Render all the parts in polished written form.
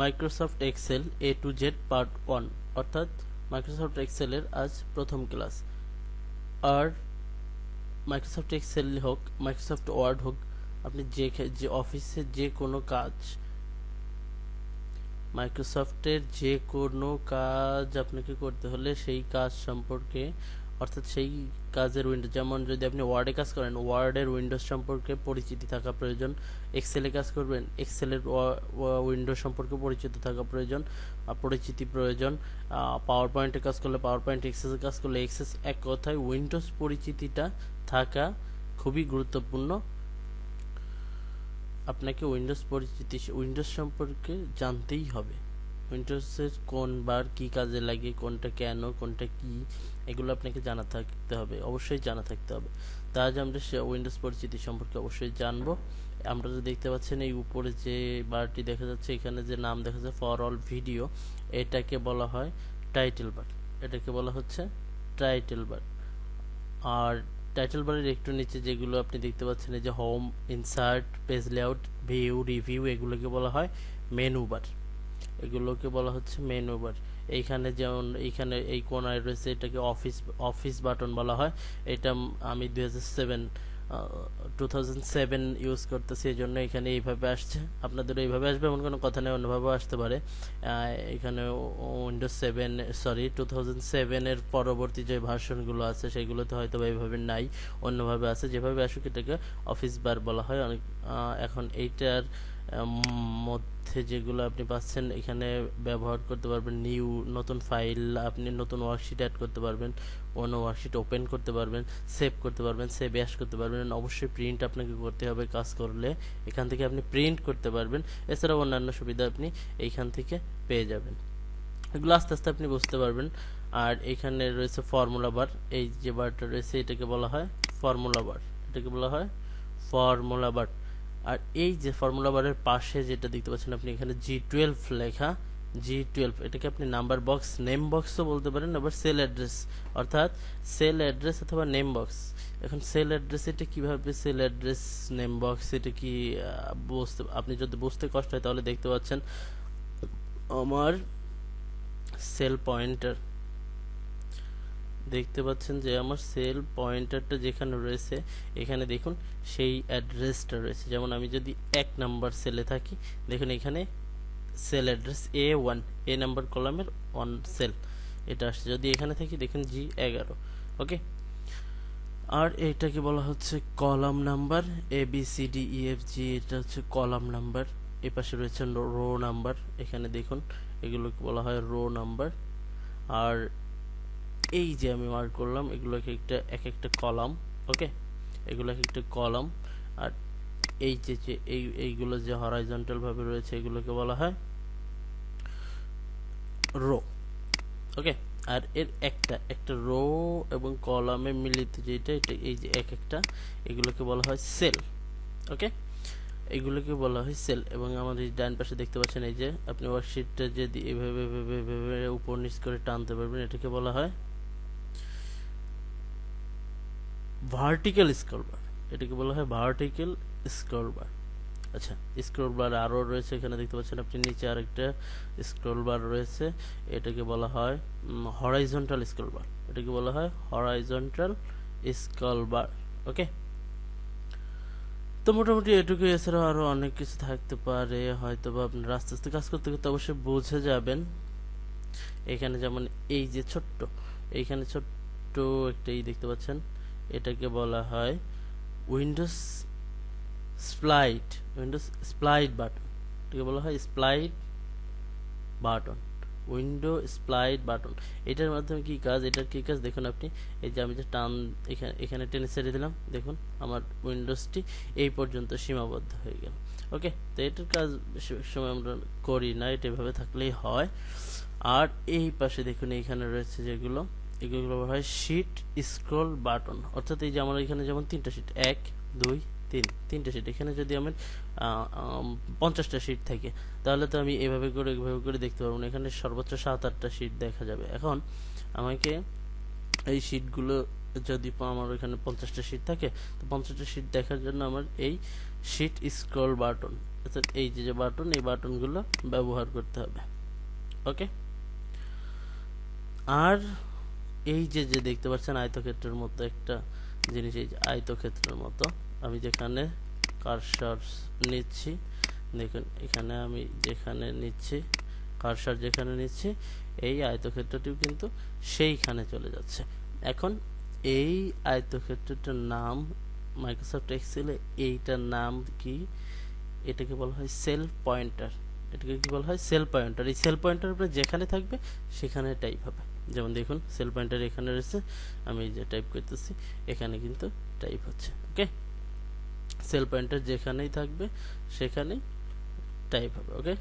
Microsoft Excel A to Z part 1 অর্থাৎ Microsoft এক্সেলের আজ প্রথম ক্লাস। আর মাইক্রোসফট এক্সেল হোক, মাইক্রোসফট ওয়ার্ড হোক, আপনি যে অফিসে যে কোনো কাজ, মাইক্রোসফটের যে কোনো কাজ আপনাকে করতে হলে সেই কাজ সম্পর্কে, অর্থাৎ সেই কাজের উইন্ডো, যেমন যদি আপনি ওয়ার্ডে কাজ করেন ওয়ার্ডের উইন্ডোজ সম্পর্কে পরিচিতি থাকা প্রয়োজন, এক্সেলে কাজ করবেন এক্সেলের উইন্ডো সম্পর্কে পরিচিত থাকা প্রয়োজন, পরিচিতি প্রয়োজন, পাওয়ার পয়েন্টে কাজ করলে পাওয়ার পয়েন্ট, এক্সেসে কাজ করলে এক্সেস, এক কথায় উইন্ডোজ পরিচিতিটা থাকা খুবই গুরুত্বপূর্ণ। আপনাকে উইন্ডোজ সম্পর্কে জানতেই হবে। উইন্ডোজের কোন বার কি কাজে লাগে, কোনটা কেন, কোনটা কি, এগুলো আপনাকে জানা থাকতে হবে, অবশ্যই জানা থাকতে হবে। তা আজ আমরা উইন্ডোজ পরিচিতি সম্পর্কে অবশ্যই জানবো। আমরা যে দেখতে পাচ্ছেন এই উপরে যে বারটি দেখা যাচ্ছে, এখানে যে নাম দেখা যাচ্ছে ফর অল ভিডিও, এটাকে বলা হয় টাইটেল বার, এটাকে বলা হচ্ছে টাইটেল বার। আর টাইটেল বারের একটু নিচে যেগুলো আপনি দেখতে পাচ্ছেন, এই যে home, insert, page layout, view, review, এগুলোকে বলা হয় মেনু বার, এগুলোকে বলা হচ্ছে মেনু বার। এইখানে যেমন এইখানে এই কোনায় রয়েছে, এটাকে অফিস বাটন বলা হয়। এটা আমি 2007 ইউজ করতেছি, এই জন্য এখানে এইভাবে আসছে। আপনাদের এইভাবে আসবে এমন কোনো কথা নেই, অন্যভাবেও আসতে পারে। এখানে উইন্ডোজ 2007 পরবর্তী যে ভার্সনগুলো আছে সেগুলোতে হয়তো এইভাবে নাই, অন্যভাবে আছে। যেভাবে আসুক এটাকে অফিস বার বলা হয়। অনেক এখন এইটার মধ্যে যেগুলো আপনি পাচ্ছেন এখানে ব্যবহার করতে পারবেন, নতুন ফাইল, আপনি নতুন ওয়ার্কশিট অ্যাড করতে পারবেন, অন্য ওয়ার্কশিট ওপেন করতে পারবেন, সেভ করতে পারবেন, সেভ অ্যাশ করতে পারবেন। অবশ্যই প্রিন্ট আপনাকে করতে হবে, কাজ করলে এখান থেকে আপনি প্রিন্ট করতে পারবেন। এছাড়াও অন্যান্য সুবিধা আপনি এইখান থেকে পেয়ে যাবেন, এগুলো আস্তে আস্তে আপনি বুঝতে পারবেন। আর এখানে রয়েছে ফর্মুলা বার, এই যে বারটা রয়েছে এটাকে বলা হয় ফর্মুলা বার, এটাকে বলা হয় ফর্মুলা বার। আর এই যে ফর্মুলা বারের পাশে যেটা দেখতে পাচ্ছেন আপনি, এখানে G12 লেখা, G12, এটাকে আপনি নাম্বার বক্স, নেম বক্সও বলতে পারেন, আবার সেল অ্যাড্রেস, অর্থাৎ সেল অ্যাড্রেস অথবা নেম বক্স। এখন সেল অ্যাড্রেস, এটা কিভাবে সেল অ্যাড্রেস, নেম বক্স, এটা কি আপনি যদি বুঝতে কষ্ট হয় তাহলে দেখতে পাচ্ছেন আমার সেল পয়েন্টার, দেখতে পাচ্ছেন যে আমার সেল পয়েন্টারটা যেখানে রয়েছে এখানে দেখুন সেই অ্যাড্রেসটা রয়েছে। যেমন আমি যদি 1 নাম্বার সেলে থাকি, দেখুন এখানে সেল অ্যাড্রেস A1, এ নাম্বার কলামের 1 সেল, এটা আসছে। যদি এখানে থাকি দেখুন G11, ওকে। আর এটাকে বলা হচ্ছে কলাম নাম্বার, ABCDEFG, এটা হচ্ছে কলাম নাম্বার। এ পাশে রয়েছে রো নাম্বার, এখানে দেখুন এগুলোকে বলা হয় রো নাম্বার। আর এই যে আমি মার্ক করলাম এগুলো এক একটা কলাম, ওকে, এগুলো এক একটা কলাম। আর এই যে এইগুলো যে হরাইজন্টাল ভাবে রয়েছে এগুলোকে বলা হয় রো, ওকে। আর এর একটা রো এবং কলামে মিলিত যেটা, এটা এই যে এক একটা, এগুলোকে বলা হয় সেল, ওকে, এগুলোকে বলা হয় সেল। এবং আমাদের ডান পাশে দেখতে পাচ্ছেন এই যে আপনি ওয়ার্কশিটটা যদি এভাবে উপর নিচ করে টানতে পারবেন, এটাকে বলা হয় ভার্টিক্যাল স্ক্রল বার, এটাকে বলা হয় ভার্টিক্যাল স্ক্রল বার। আচ্ছা, স্ক্রল বার আরও রয়েছে, এখানে দেখতে পাচ্ছেন আপনি নিচে আরেকটা স্ক্রল বার রয়েছে, এটাকে বলা হয় হরাইজন্টাল স্ক্রল বার, এটাকে বলা হয় হরাইজন্টাল স্ক্রল বার, ওকে। তো মোটামুটি এটুকু, এছাড়াও আরও অনেক কিছু থাকতে পারে, হয়তো বা আপনার আস্তে আস্তে কাজ করতে করতে অবশ্যই বুঝে যাবেন। এখানে যেমন এই যে এইখানে ছোট্ট একটা দেখতে পাচ্ছেন, এটাকে বলা হয় উইন্ডোজ স্প্লাইট বাটন, এটাকে বলা হয় স্প্লাইট বাটন, উইন্ডো স্প্লাইট বাটন। এটার মাধ্যমে কি কাজ, দেখুন আপনি, এই যে আমি যে টান এখানে টেনে ছেড়ে দিলাম, দেখুন আমার উইন্ডোজটি এই পর্যন্ত সীমাবদ্ধ হয়ে গেল, ওকে। তো এটার কাজ সময় আমরা করি না, এটা এভাবে থাকলেই হয়। আর এই পাশে দেখুন এইখানে রয়েছে যেগুলো, এগুলো হয় শিট স্ক্রল বাটন, অর্থাৎ এই যে আমার এখানে যেমন 3টা শিট, 1 2 3, 3টা শিট, এখানে যদি আমার 50টা শিট থাকে তাহলে তো আমি এভাবে করে দেখতে পারবো না, এখানে সর্বোচ্চ 7-8টা শিট দেখা যাবে। এখন আমাকে এই শিটগুলো যদি আমার এখানে 50টা শিট থাকে, তো 50টা শিট দেখার জন্য আমার এই শিট স্ক্রল বাটন, অর্থাৎ এই যে বাটন, এই বাটনগুলো ব্যবহার করতে হবে। ওকে, আর এই যে দেখতে পাচ্ছেন আয়তক্ষেত্রের মতো একটা জিনিস, এই যে আয়তক্ষেত্রের মতো, আমি যেখানে কার্সার নিচ্ছি, দেখুন এখানে আমি যেখানে নিচ্ছি কার্সার, যেখানে নিচ্ছি এই আয়তক্ষেত্রটিও কিন্তু সেইখানে চলে যাচ্ছে। এখন এই আয়তক্ষেত্রটার নাম মাইক্রোসফট এক্সেলে এইটার নাম কি? এটাকে বলা হয় সেল পয়েন্টার। এটাকে কি বলা হয়? Cell pointer. এই সেল পয়েন্টার উপরে যেখানে থাকবে সেখানে টাইপ হবে। যেমন দেখুন সেল পয়েন্টার এখানে রয়েছে, আমি যে টাইপ করতেছি এখানে কিন্তু টাইপ হচ্ছে। ওকে, সেল পয়েন্টার যেখানেই থাকবে সেখানেই টাইপ হবে। ওকে,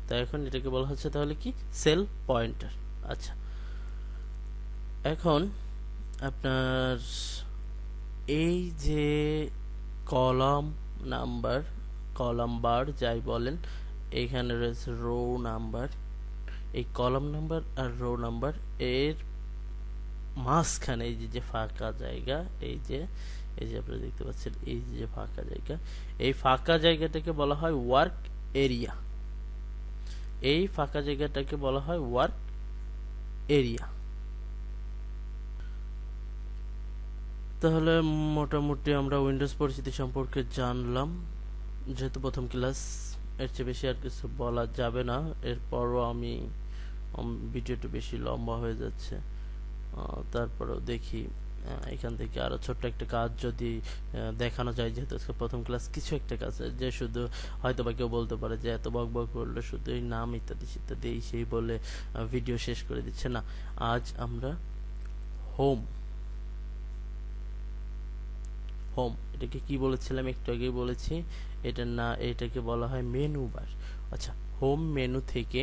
তাই এখন এটাকে বলা হচ্ছে তাহলে কি? Cell pointer. আচ্ছা, এখন আপনার এই যে কলাম নাম্বার, কলাম বার যাই বলেন, এইখানে রয়েছে রো নাম্বার। এই কলাম নাম্বার আর রো নাম্বার এর মাঝখানে এই যে ফাঁকা জায়গা, এই যে আপনারা দেখতে পাচ্ছেন এই যে ফাঁকা জায়গা, এই ফাঁকা জায়গাটাকে বলা হয় ওয়ার্ক এরিয়া। এই ফাঁকা জায়গাটাকে বলা হয় ওয়ার্ক এরিয়া। তাহলে মোটামুটি আমরা উইন্ডোজ পরিচিতি সম্পর্কে জানলাম। যেহেতু প্রথম ক্লাস, এর চেয়ে বেশি আর কিছু বলা যাবে না। এরপরও আমি ভিডিওটা বেশি লম্বা হয়ে যাচ্ছে, তারপরেও দেখি এখান থেকে আরো ছোট্ট একটা কাজ যদি দেখানো যায়। যেহেতু আজকে প্রথম ক্লাস, কিছু একটা কাজ যে শুধু হয়তো বা কেউ বলতে পারে যে এত বক বক করলে শুধু এই নাম ইত্যাদি ইত্যাদি এই সেই বলে ভিডিও শেষ করে দিচ্ছে না। আজ আমরা হোম এটাকে কি বলেছিলাম? একটু আগেই বলেছি, এটাকে বলা হয় মেনু বার। আচ্ছা, হোম মেনু থেকে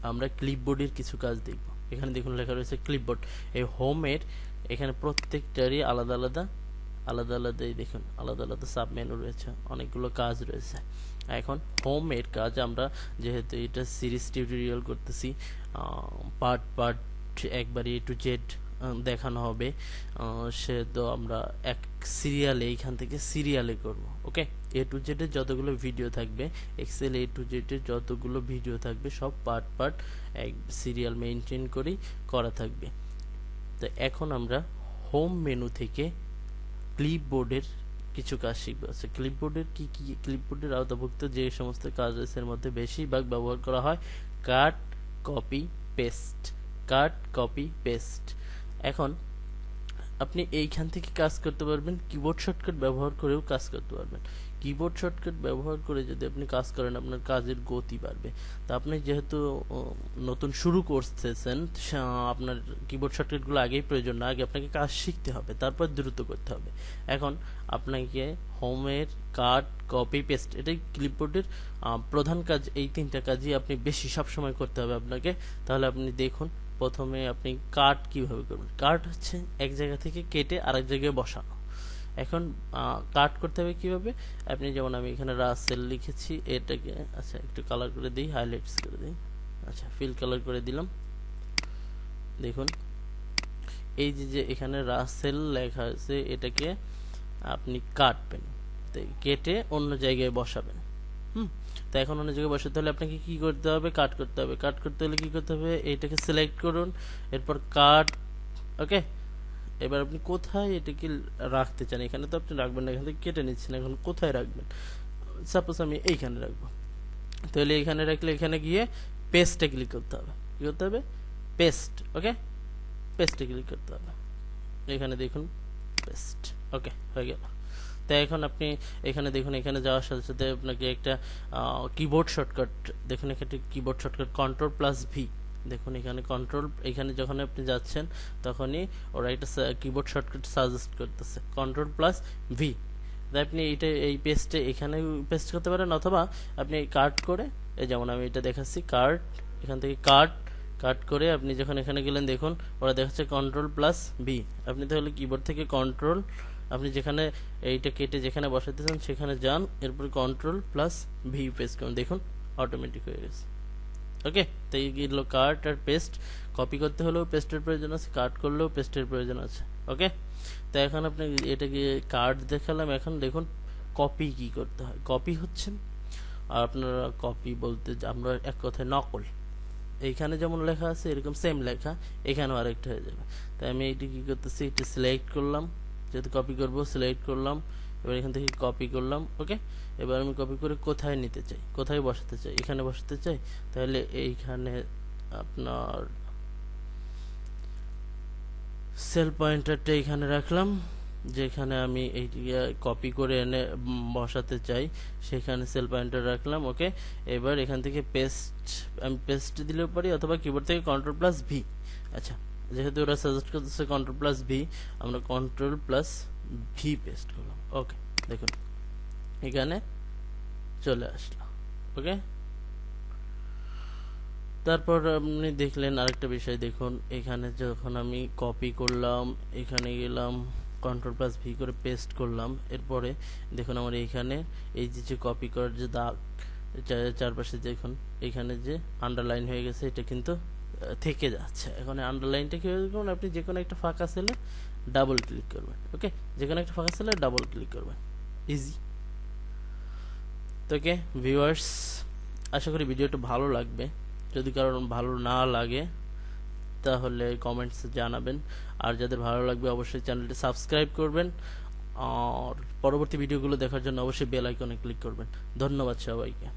আমরা ক্লিপবোর্ডের কিছু কাজ দেখব। এখানে দেখুন লেখা রয়েছে ক্লিপবোর্ড। এই হোমের এখানে প্রত্যেকটারই আলাদা আলাদাই দেখুন আলাদা আলাদা সাব মেনু রয়েছে, অনেকগুলো কাজ রয়েছে। এখন হোমের কাজ আমরা যেহেতু এটা সিরিজ টিউটোরিয়াল করতেছি, পার্ট একবারে A to Z দেখানো হবে, সে তো আমরা এক সিরিয়ালে এইখান থেকে সিরিয়ালে করব। ওকে, A to Z এর যতগুলো ভিডিও থাকবে, এক্সেল A to Z এর যতগুলো ভিডিও থাকবে সব পার্ট এক সিরিয়াল মেইনটেইন করেই করা থাকবে। তো এখন আমরা হোম মেনু থেকে ক্লিপবোর্ডের কিছু কাজ শিখব। আচ্ছা, ক্লিপবোর্ডের কি ক্লিপবোর্ডের আওতাভুক্ত যে সমস্ত কাজ আছে এর মধ্যে বেশিরভাগ ব্যবহার করা হয় কাট, কপি, পেস্ট। এখন আপনি এইখান থেকে কাজ করতে পারবেন, কিবোর্ড শর্টকাট ব্যবহার করেও কাজ করতে পারবেন। কিবোর্ড শর্টকাট ব্যবহার করে যদি আপনি কাজ করেন, আপনার কাজের গতি বাড়বে। তা আপনি যেহেতু নতুন শুরু করতেছেন, আপনার কিবোর্ড শর্টকাটগুলো আগেই প্রয়োজন না, আগে আপনাকে কাজ শিখতে হবে, তারপর দ্রুত করতে হবে। এখন আপনাকে হোমের কাট, কপি, পেস্ট, এটাই ক্লিপবোর্ডের প্রধান কাজ। এই তিনটা কাজই আপনি বেশি সবসময় করতে হবে আপনাকে। তাহলে আপনি দেখুন, প্রথমে আপনি কাট কিভাবে করবেন। কাট হচ্ছে এক জায়গা থেকে কেটে আরেক জায়গায় বসানো। এখন কাট করতে হবে কিভাবে? আপনি যেমন আমি এখানে রাসেল লিখেছি, এটাকে আচ্ছা একটু কালার করে দিই, হাইলাইটস করে দিই। আচ্ছা, ফিল কালার করে দিলাম। দেখুন এই যে এখানে রাসেল লেখা আছে, এটাকে আপনি কাটবেন, কেটে অন্য জায়গায় বসাবেন। তো এখন অন্য জায়গায় বসাতে হলে আপনাকে কি করতে হবে? কাট করতে হবে। কাট করতে হলে কি করতে হবে? এইটাকে সিলেক্ট করুন, এরপর কাট। ওকে, এবার আপনি কোথায় এটাকে রাখতে চান, এখানে তো আপনি রাখবেন না, এখান থেকে কেটে নিচ্ছেন, এখন কোথায় রাখবেন? সাপোজ আমি এইখানে রাখবো, তাহলে এখানে রাখলে এখানে গিয়ে পেস্টে ক্লিক করতে হবে। কি করতে হবে? পেস্ট। ওকে, পেস্টে ক্লিক করতে হবে। এখানে দেখুন পেস্ট। ওকে, হয়ে গেল। তাই এখন আপনি এখানে দেখুন, এখানে যাওয়ার সাথে সাথে আপনাকে একটা কিবোর্ড শর্টকাট দেখুন, এখানে কিবোর্ড শর্টকাট কন্ট্রোল+V। দেখুন এখানে কন্ট্রোল, এখানে যখন আপনি যাচ্ছেন তখনই ওরা একটা কিবোর্ড শর্টকাট সাজেস্ট করতেছে কন্ট্রোল+V। তাই আপনি এই পেস্টে এখানে পেস্ট করতে পারেন, অথবা আপনি কাট করে, এই যেমন আমি এটা দেখাচ্ছি, এখান থেকে কাট করে আপনি যখন এখানে গেলেন, দেখুন ওরা দেখাচ্ছে কন্ট্রোল+V। আপনি তাহলে কিবোর্ড থেকে কন্ট্রোল, আপনি যেখানে এইটা কেটে যেখানে বসাতে চান সেখানে যান, এরপর কন্ট্রোল+V প্রেস করুন, দেখুন অটোমেটিক হয়ে গেছে। ওকে, তো এইগুলো কাট আর পেস্ট। কপি করতে হলেও পেস্টের প্রয়োজন আছে, কাট করলেও পেস্টের প্রয়োজন আছে। ওকে, তো এখন আপনি এটাকে কাট দেখালাম, এখন দেখুন কপি কি করতে হয়। কপি হচ্ছে, আর আপনারা কপি বলতে আমরা এক কথায় নকল, এইখানে যেমন লেখা আছে এরকম সেম লেখা এখানেও আরেকটা হয়ে যাবে। তাই আমি এইটা কি করতেছি, এটা সিলেক্ট করলাম, যেহেতু কপি করব সিলেক্ট করলাম, এবার এখান থেকে কপি করলাম। ওকে, এবার আমি কপি করে কোথায় নিতে চাই, কোথায় বসাতে চাই, এখানে বসাতে চাই, তাহলে এইখানে আপনার সেল পয়েন্টারটা এখানে রাখলাম, যেখানে আমি এইটিকে কপি করে এনে বসাতে চাই সেখানে সেল পয়েন্টার রাখলাম। ওকে, এবার এখান থেকে পেস্ট, আমি পেস্ট দিলেও পারি অথবা কিবোর্ড থেকে কন্ট্রোল প্লাস ভি। আচ্ছা, যেহেতু ওরা সাজেস্ট করতেছে কন্ট্রোল প্লাস ভি, আমরা কন্ট্রোল প্লাস ভি পেস্ট করলাম। ওকে, দেখুন এখানে চলে আসলো। ওকে, তারপর আপনি দেখলেন আরেকটা বিষয়, দেখুন এখানে যখন আমি কপি করলাম, এখানে গেলাম কন্ট্রোল প্লাস ভি করে পেস্ট করলাম, এরপরে দেখুন আমার এইখানে এই যে কপি করার যে দাগ চারপাশে দেখুন এখানে যে আন্ডারলাইন হয়ে গেছে, এটা কিন্তু থেকে যাচ্ছে। এখন আন্ডারলাইনটা কীভাবে করবেন, আপনি যে কোনো একটা ফাঁকা সেলে ডাবল ক্লিক করবেন। ওকে, যে কোনো একটা ফাঁকা সেলে ডাবল ক্লিক করবেন, ইজি। তো ওকে ভিউয়ার্স, আশা করি ভিডিওটা ভালো লাগবে। যদি কারণ ভালো না লাগে তাহলে কমেন্টসে জানাবেন, আর যাদের ভালো লাগবে অবশ্যই চ্যানেলটি সাবস্ক্রাইব করবেন, আর পরবর্তী ভিডিওগুলো দেখার জন্য অবশ্যই বেল আইকনে ক্লিক করবেন। ধন্যবাদ সবাইকে।